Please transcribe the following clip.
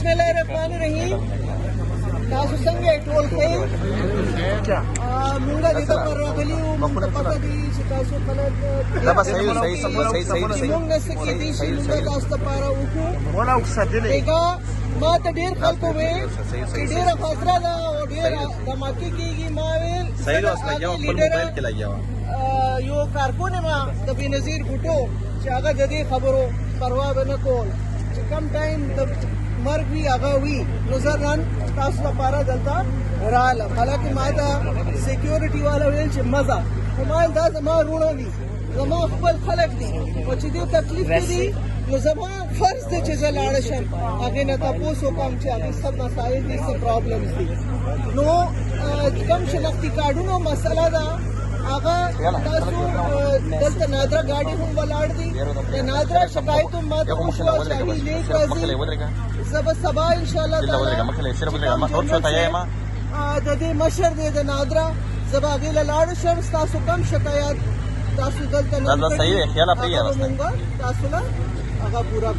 बिस्मिल्लाहिर्रहमानिर्रहीम تاسو څنګه ټول ښه مونږه د پر راغلی او موږ پته دي چې تاسو خلک دا به صحیح مونږ سکه دي چې موږ تاسو لپاره وکړو ولا وسدلې ما ته ډیر خلکو وې چې ډیر خطر ده او ډیر دماکي کیږي ما ویل صحیح اوس لګیا خپل موبایل کې لګیا یو کارکونه ما د بنظیر بوټو چې هغه د دې خبرو پروا نه کول چې کم ټایم د مرګ وی هغه وی نو زه نن تاسو لپاره دلته راغلم حالکه ما دا سکیورټي والا ویل چې مزه همال دا زما رونه دي زما خپل خلک دي او چې دې تکلیف دي نو زما فرض دی چې زه لاړ شم هغې نه تپوس وکړم چې هغې څه مسایل دي څه پرابلمز دي نو کوم شناختي کارډونو مسله ده هغه تاسو دلته نادره ګاډي هم ولاړ دي د نادره شکایت هم ما ته وشوه چې هغې لیک راځي زه به سبا انشاءالله تعالی د دې مشر دی د نادره زه به هغې له لاړ شم ستاسو کم شکایت تاسو دلته نه تاسو له هغه پورا